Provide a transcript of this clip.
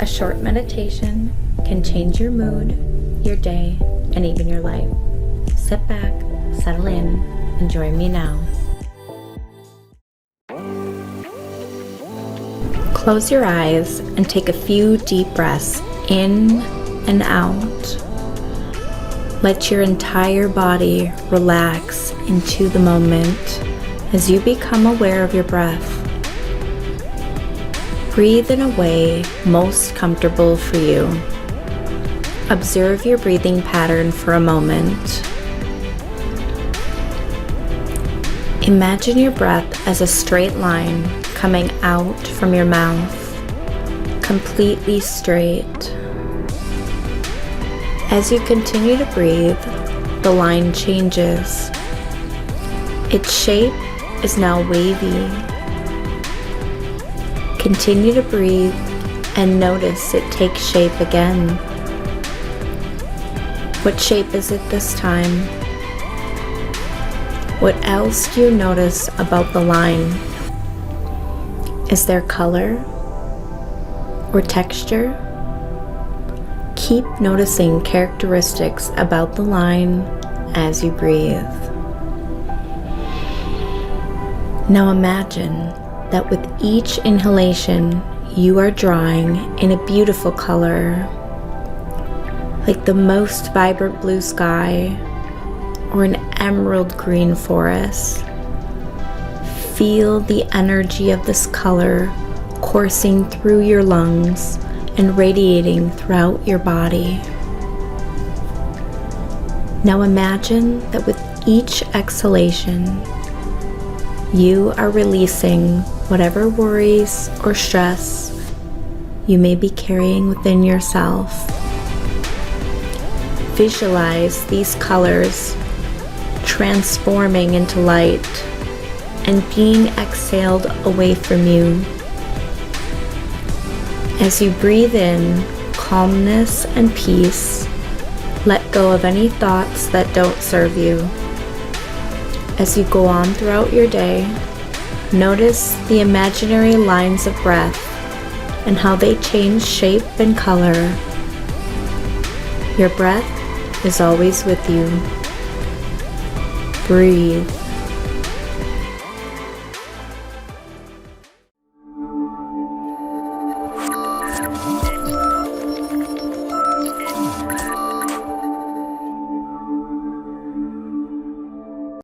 A short meditation can change your mood, your day, and even your life. Sit back, settle in, and join me now. Close your eyes and take a few deep breaths in and out. Let your entire body relax into the moment as you become aware of your breath. Breathe in a way most comfortable for you. Observe your breathing pattern for a moment. Imagine your breath as a straight line coming out from your mouth, completely straight. As you continue to breathe, the line changes. Its shape is now wavy. Continue to breathe and notice it takes shape again. What shape is it this time? What else do you notice about the line? Is there color or texture? Keep noticing characteristics about the line as you breathe. Now imagine that with each inhalation, you are drawing in a beautiful color, like the most vibrant blue sky or an emerald green forest. Feel the energy of this color coursing through your lungs and radiating throughout your body. Now imagine that with each exhalation, you are releasing whatever worries or stress you may be carrying within yourself. Visualize these colors transforming into light and being exhaled away from you. As you breathe in calmness and peace, let go of any thoughts that don't serve you. As you go on throughout your day, notice the imaginary lines of breath and how they change shape and color. Your breath is always with you. Breathe.